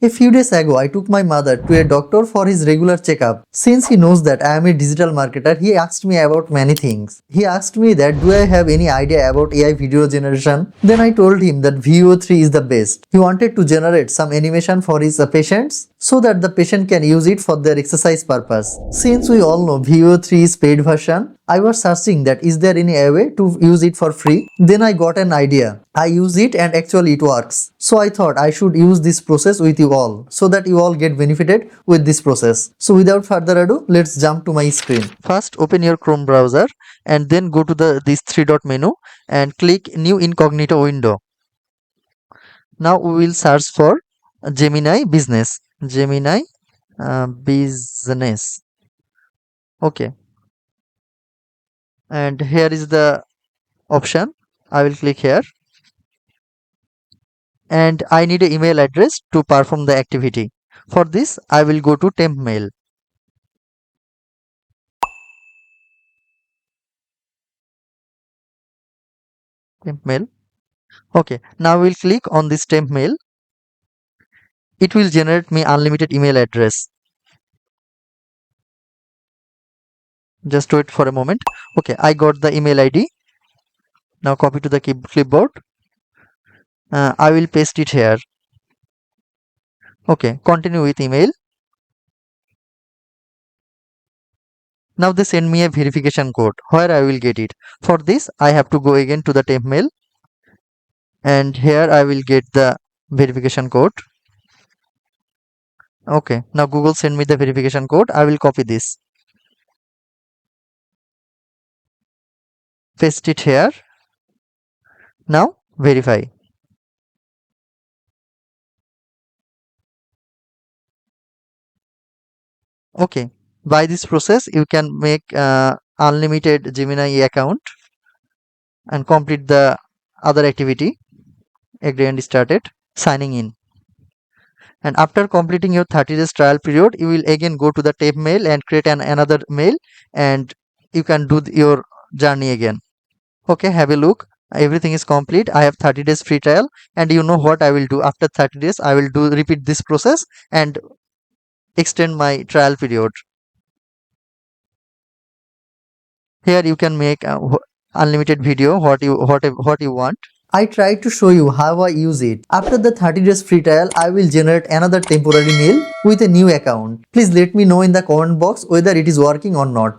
A few days ago, I took my mother to a doctor for his regular checkup. Since he knows that I am a digital marketer, he asked me about many things. He asked me that do I have any idea about AI video generation? Then I told him that VEO3 is the best. He wanted to generate some animation for his patients so that the patient can use it for their exercise purpose. Since we all know VEO3 is paid version, I was searching that is there any way to use it for free. Then I got an idea. I use it and actually it works. So I thought I should use this process with you all so that you all get benefited with this process. So without further ado, let's jump to my screen. First open your Chrome browser and then go to this three dot menu and click new incognito window. Now we will search for Gemini business. Gemini business. Okay. And here is the option. I will click here. And I need an email address to perform the activity. For this, I will go to temp mail. Temp mail. Okay, now we'll click on this temp mail. It will generate me unlimited email address. Just wait for a moment. Okay, I got the email ID. Now copy to the clipboard. I will paste it here. Okay, continue with email. Now they send me a verification code. Where I will get it? For this, I have to go again to the temp mail. And here I will get the verification code. Okay, now Google send me the verification code. I will copy this. Paste it here. Now verify. Okay, by this process you can make unlimited Gemini account and complete the other activity. Agree and started signing in. And after completing your 30 days trial period, you will again go to the temp mail and create another mail and you can do your journey again. Okay, have a look. Everything is complete. I have 30 days free trial and you know what I will do after 30 days. I will repeat this process and extend my trial period. Here you can make unlimited video what you want. I tried to show you how I use it. After the 30 days free trial, I will generate another temporary mail with a new account. Please let me know in the comment box whether it is working or not.